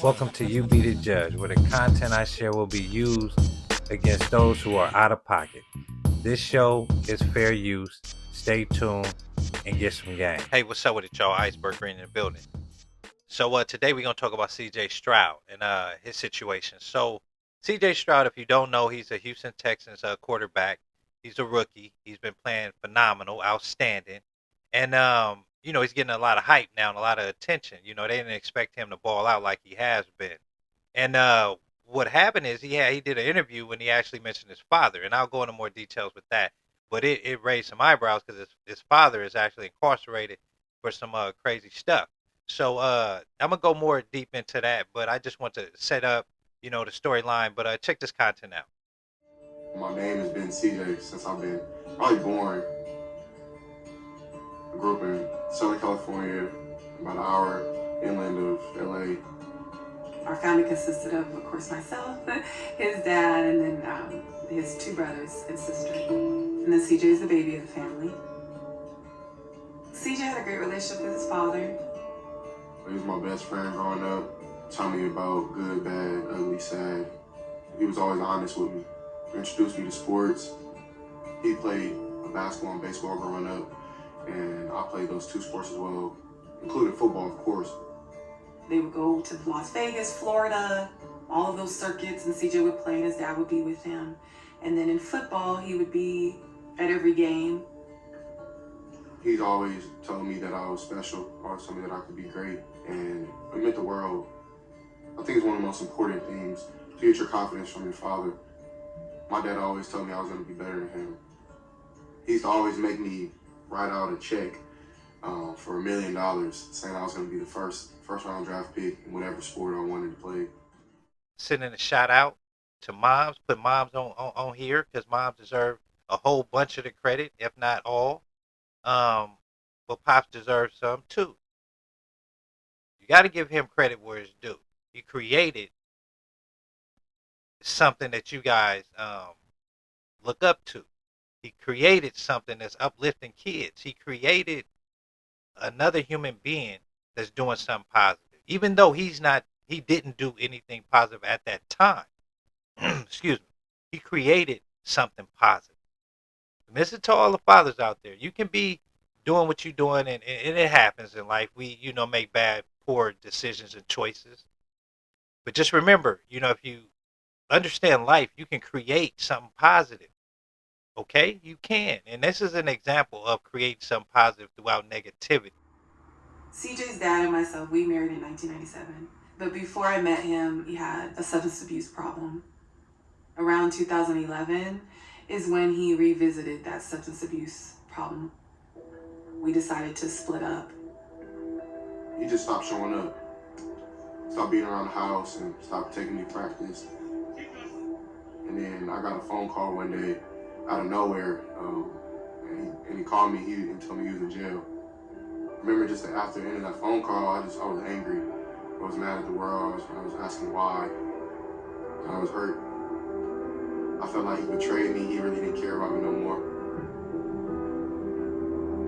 Welcome to You Be the Judge, where the content I share will be used against those who are out of pocket. This show is fair use. Stay tuned and get some game. Hey, what's up with it, y'all? Iceberg Green in the building. So today we're gonna talk about C.J. Stroud and his situation. So C.J. Stroud, if you don't know, he's a Houston Texans quarterback. He's a rookie. He's been playing phenomenal, outstanding, and he's getting a lot of hype now and a lot of attention. They didn't expect him to ball out like he has been. And what happened is he did an interview when he actually mentioned his father, and I'll go into more details with that. But it raised some eyebrows because his father is actually incarcerated for some crazy stuff. So I'm gonna go more deep into that, but I just want to set up, the storyline. But check this content out. My name has been CJ since I've been probably born. I grew up in Southern California, about an hour inland of LA. Our family consisted of course, myself, his dad, and then his two brothers and sister. And then CJ is the baby of the family. CJ had a great relationship with his father. He was my best friend growing up, taught me about good, bad, ugly, sad. He was always honest with me. Introduced me to sports. He played basketball and baseball growing up, and I played those two sports as well, including football, of course. They would go to Las Vegas, Florida, all of those circuits, and CJ would play and his dad would be with him. And then in football, he would be at every game. He's always told me that I was special, always told me that I could be great, and it meant the world. I think it's one of the most important things to get your confidence from your father. My dad always told me I was going to be better than him. He used to always make me write out a check for $1 million, saying I was going to be the first round draft pick in whatever sport I wanted to play. Sending a shout out to moms. Put moms on here because moms deserve a whole bunch of the credit, if not all. But pops deserves some too. You got to give him credit where it's due. He created something that you guys look up to. He created something that's uplifting kids. He created another human being that's doing something positive. Even though he didn't do anything positive at that time. Excuse me. He created something positive. And this is to all the fathers out there. You can be doing what you're doing, and it happens in life. We, make bad, poor decisions and choices. But just remember, if you understand life, you can create something positive. Okay? You can. And this is an example of creating something positive throughout negativity. CJ's dad and myself, we married in 1997. But before I met him, he had a substance abuse problem. Around 2011 is when he revisited that substance abuse problem. We decided to split up. He just stopped showing up, stopped being around the house, and stopped taking me to practice. And then I got a phone call one day out of nowhere, and he called me and told me he was in jail. I remember just after the end of that phone call, I was angry. I was mad at the world. I was asking why. I was hurt. I felt like he betrayed me. He really didn't care about me no more.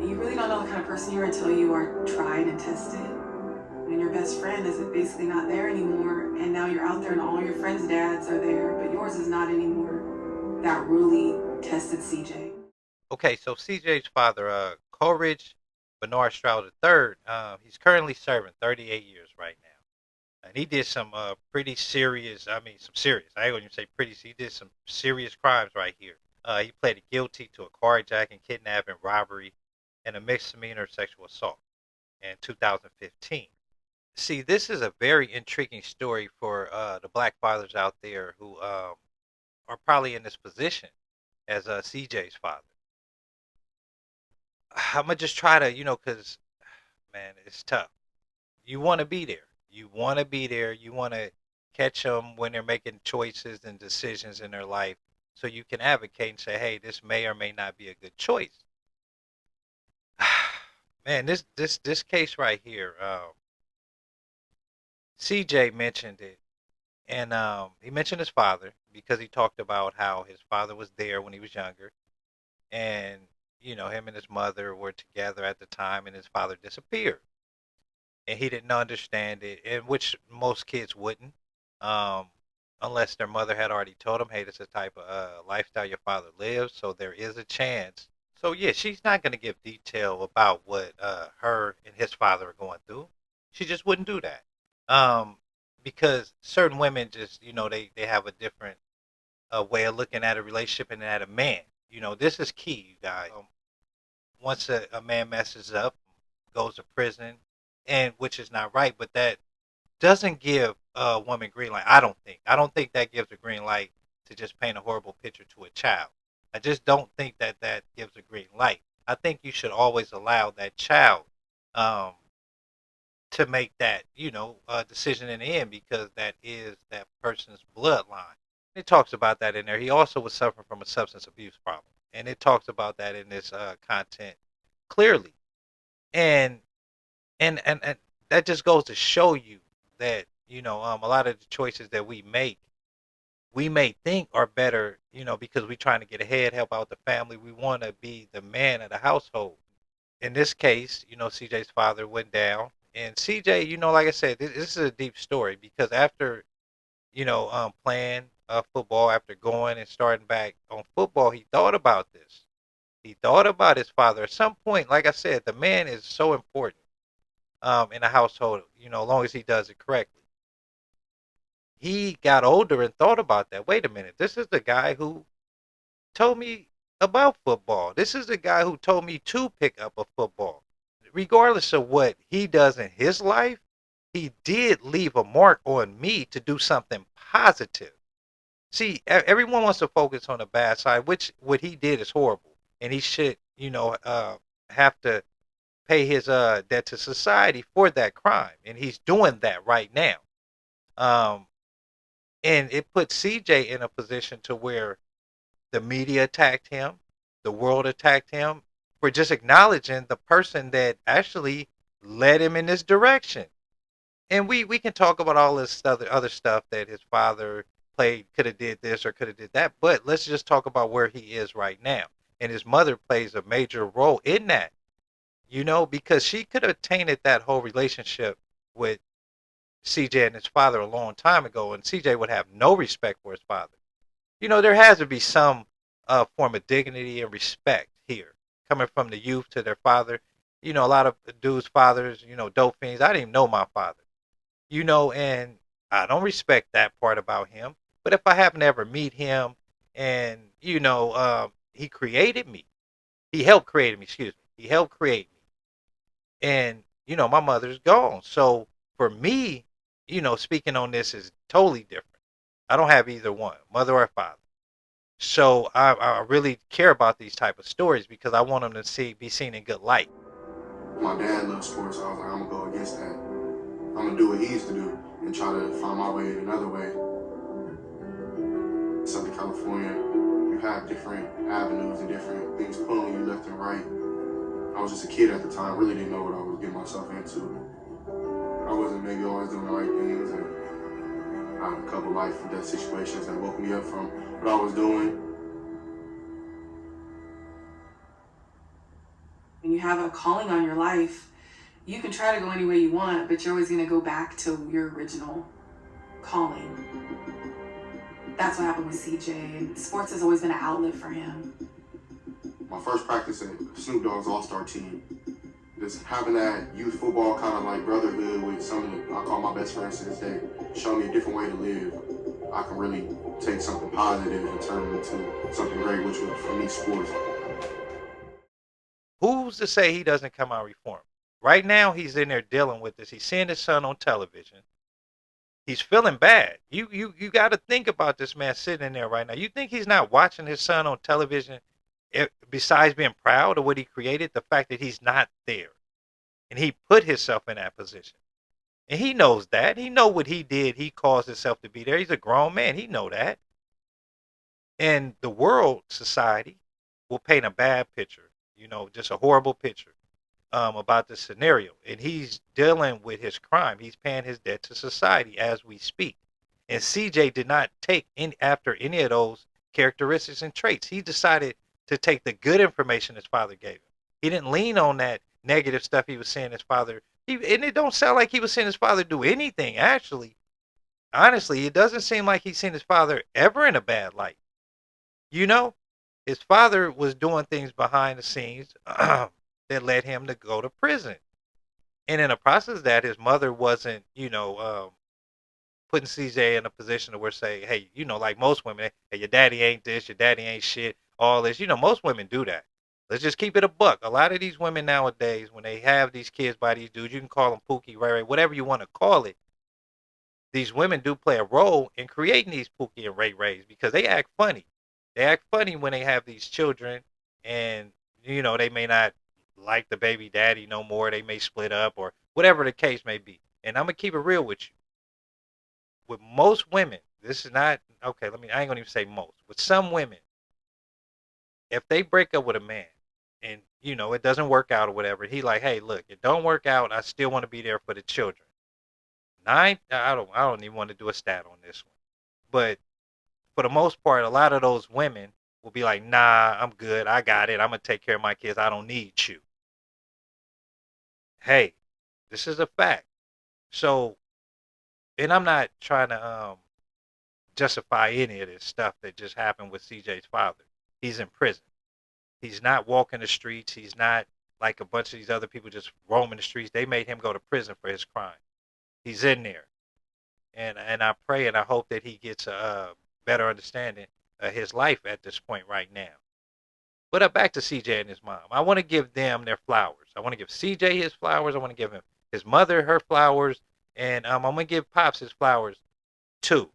You really don't know the kind of person you are until you are tried and tested. And your best friend is basically not there anymore, and now you're out there and all your friends' dads are there, but yours is not anymore. That really tested CJ. Okay, so CJ's father, Coleridge Bernard Stroud III, he's currently serving 38 years right now. And he did some pretty serious, I ain't gonna even say pretty, he did some serious crimes right here. He pleaded guilty to a carjacking, kidnapping, robbery, and a misdemeanor sexual assault in 2015. See, this is a very intriguing story for the black fathers out there who are probably in this position as CJ's father. I'm gonna just try to, because man, it's tough. You want to be there. You want to be there. You want to catch them when they're making choices and decisions in their life, so you can advocate and say, "Hey, this may or may not be a good choice." Man, this case right here, CJ mentioned it, and he mentioned his father because he talked about how his father was there when he was younger, and him and his mother were together at the time, and his father disappeared. and he didn't understand it, and which most kids wouldn't, um, unless their mother had already told them, "Hey, this is the type of lifestyle your father lives." So there is a chance. So yeah, she's not going to give detail about what her and his father are going through. She just wouldn't do that, um, because certain women just they have a different way of looking at a relationship and at a man. This is key, you guys. Once a man messes up, goes to prison, and which is not right, but that doesn't give a woman green light. I don't think. I don't think that gives a green light to just paint a horrible picture to a child. I just don't think that that gives a green light. I think you should always allow that child um, to make that decision in the end, because that is that person's bloodline. It talks about that in there. He also was suffering from a substance abuse problem, and it talks about that in this content clearly. And and that just goes to show you that a lot of the choices that we may think are better, because we're trying to get ahead, help out the family. We want to be the man of the household. In this case, CJ's father went down, and CJ, like I said, this is a deep story, because after playing football, after going and starting back on football, he thought about this. He thought about his father. At some point, like I said, the man is so important in a household, as long as he does it correctly. He got older and thought about that. Wait a minute, this is the guy who told me about football. This is the guy who told me to pick up a football. Regardless of what he does in his life, he did leave a mark on me to do something positive. See, everyone wants to focus on the bad side, which what he did is horrible, and he should, have to pay his debt to society for that crime, and he's doing that right now. Um, and it put CJ in a position to where the media attacked him, the world attacked him for just acknowledging the person that actually led him in this direction. And we can talk about all this other stuff that his father played, could have did this or could have did that, but let's just talk about where he is right now. And his mother plays a major role in that, because she could have tainted that whole relationship with CJ and his father a long time ago, and CJ would have no respect for his father. There has to be some form of dignity and respect here, coming from the youth to their father. A lot of dudes' fathers, dope fiends. I didn't even know my father, and I don't respect that part about him. But if I happen to ever meet him, and he created me, he helped create me. Excuse me, he helped create me, and my mother's gone. So for me, speaking on this is totally different. I don't have either one, mother or father. So I really care about these type of stories, because I want them to be seen in good light. My dad loves sports, so I was like, I'm gonna go against that. I'm gonna do what he used to do and try to find my way in another way. Southern California, you have different avenues and different things pulling you left and right. I was just a kid at the time, really didn't know what I was getting myself into. I wasn't maybe always doing the right things, and I had a couple life and death situations that woke me up from what I was doing. When you have a calling on your life, you can try to go any way you want, but you're always going to go back to your original calling. That's what happened with CJ, and sports has always been an outlet for him. My first practice at Snoop Dogg's All-Star team, just having that youth football kind of like brotherhood with some of the, I call my best friends to this day, show me a different way to live. I can really take something positive and turn it into something great, which was for me sports. Who's to say he doesn't come out reformed? Right now, he's in there dealing with this. He's seeing his son on television. He's feeling bad. You got to think about this man sitting in there right now. You think he's not watching his son on television? Besides being proud of what he created, the fact that he's not there, and he put himself in that position, and he knows that. He know what he did. He caused himself to be there. He's a grown man. He know that. And the world, society, will paint a bad picture. Just a horrible picture about the scenario. And he's dealing with his crime. He's paying his debt to society as we speak. And CJ did not take in after any of those characteristics and traits. He decided to take the good information his father gave him. He didn't lean on that negative stuff he was saying his father And it don't sound like he was seeing his father do anything. Actually, honestly, it doesn't seem like he's seen his father ever in a bad light. You know, his father was doing things behind the scenes that led him to go to prison. And in the process of that, his mother wasn't, putting CJ in a position to where say, hey, like most women, hey, your daddy ain't this, your daddy ain't shit, all this. Most women do that. Let's just keep it a buck. A lot of these women nowadays, when they have these kids by these dudes, you can call them Pookie, Ray Ray, whatever you want to call it. These women do play a role in creating these Pookie and Ray Rays because they act funny. They act funny when they have these children, and they may not like the baby daddy no more. They may split up or whatever the case may be. And I'm gonna keep it real with you. With most women, this is not okay. I ain't gonna even say most. With some women, if they break up with a man, and it doesn't work out or whatever, he like, hey, look, it don't work out. I still want to be there for the children. I don't even want to do a stat on this one, but for the most part, a lot of those women will be like, nah, I'm good. I got it. I'm gonna take care of my kids. I don't need you. Hey, this is a fact. So, and I'm not trying to justify any of this stuff that just happened with CJ's father. He's in prison. He's not walking the streets. He's not like a bunch of these other people just roaming the streets. They made him go to prison for his crime. He's in there, and I pray and I hope that he gets a better understanding of his life at this point right now. But back to CJ and his mom. I want to give them their flowers. I want to give CJ his flowers. I want to give him his mother her flowers, and I'm gonna give Pops his flowers too.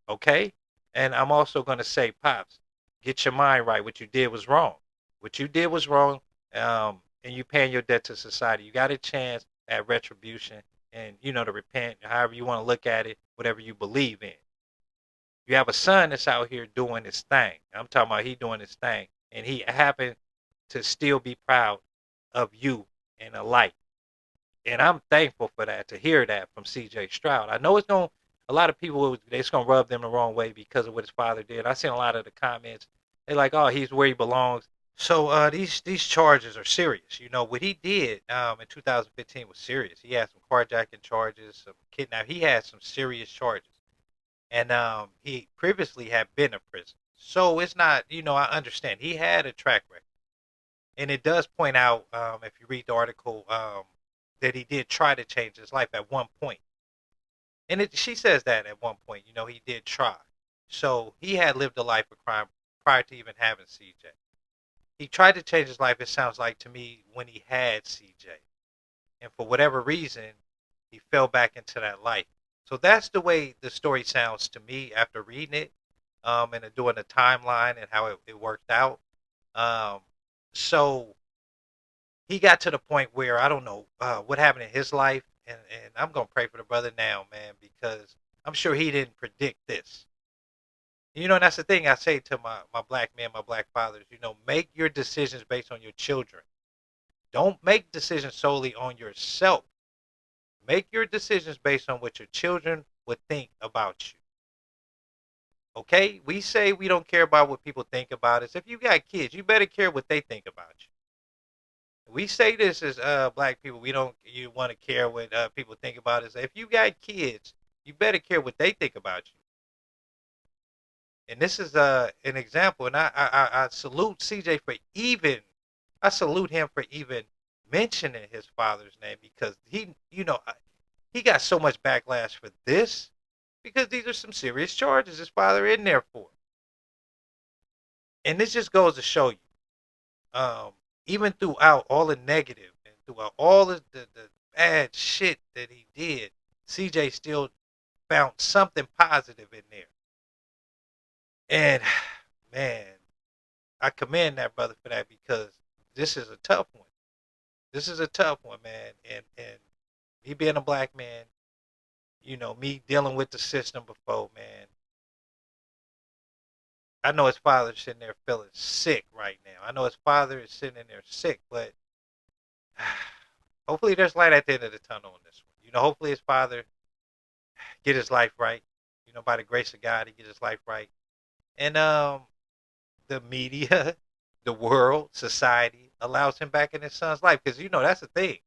Okay? And I'm also going to say, Pops, get your mind right. What you did was wrong. What you did was wrong, and you paying your debt to society. You got a chance at retribution and, to repent, however you want to look at it, whatever you believe in. You have a son that's out here doing his thing. I'm talking about he doing his thing, and he happened to still be proud of you and a light. And I'm thankful for that, to hear that from CJ Stroud. I know a lot of people, it's going to rub them the wrong way because of what his father did. I seen a lot of the comments. They're like, oh, he's where he belongs. So these charges are serious. What he did in 2015 was serious. He had some carjacking charges, some kidnapping. He had some serious charges. And he previously had been in prison. So it's not, I understand. He had a track record. And it does point out, if you read the article, that he did try to change his life at one point. And she says that at one point, he did try. So he had lived a life of crime prior to even having CJ. He tried to change his life, it sounds like to me, when he had CJ. And for whatever reason, he fell back into that life. So that's the way the story sounds to me after reading it, and doing the timeline and how it worked out. So he got to the point where I don't know what happened in his life, and I'm gonna pray for the brother now, man, because I'm sure he didn't predict this. And that's the thing I say to my black men, my black fathers. Make your decisions based on your children. Don't make decisions solely on yourself. Make your decisions based on what your children would think about you. Okay? We say we don't care about what people think about us. If you got kids, you better care what they think about you. We say this as black people. You want to care what people think about us. If you got kids, you better care what they think about you. And this is an example. And I salute CJ I salute him for even mentioning his father's name, because he got so much backlash for this, because these are some serious charges his father in there for. And this just goes to show you, even throughout all the negative and throughout all the bad shit that he did, CJ still found something positive in there. And man, I commend that brother for that, because this is a tough one. This is a tough one, man. And me being a black man, me dealing with the system before, man. I know his father's sitting there feeling sick right now. I know his father is sitting in there sick, but hopefully there's light at the end of the tunnel on this one. Hopefully his father get his life right. By the grace of God, he get his life right. And the media, the world, society allows him back in his son's life, because that's the thing.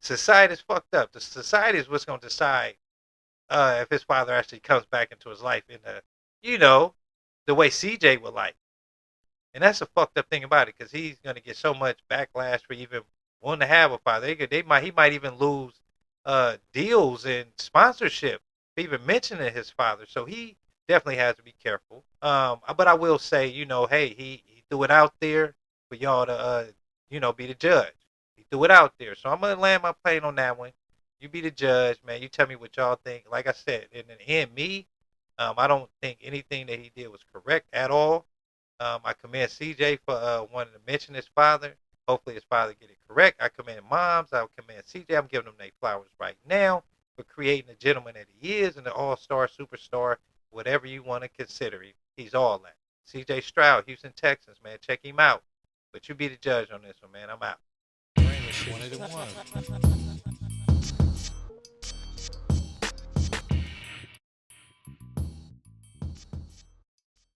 Society is fucked up. The society is what's gonna decide if his father actually comes back into his life in the way CJ would like. And that's a fucked up thing about it because he's gonna get so much backlash for even wanting to have a father. He might even lose deals and sponsorship for even mentioning his father. So he definitely has to be careful. But I will say, hey, he threw it out there for y'all to be the judge. He threw it out there, so I'm gonna land my plane on that one. You be the judge, man. You tell me what y'all think. Like I said, in the end, I don't think anything that he did was correct at all. I commend CJ for wanting to mention his father. Hopefully his father get it correct. I commend moms. I commend CJ. I'm giving them their flowers right now for creating the gentleman that he is and the all-star, superstar, whatever you want to consider him. He's all that. CJ Stroud, Houston Texans, man. Check him out. But you be the judge on this one, man. I'm out. Bring the shit. 181.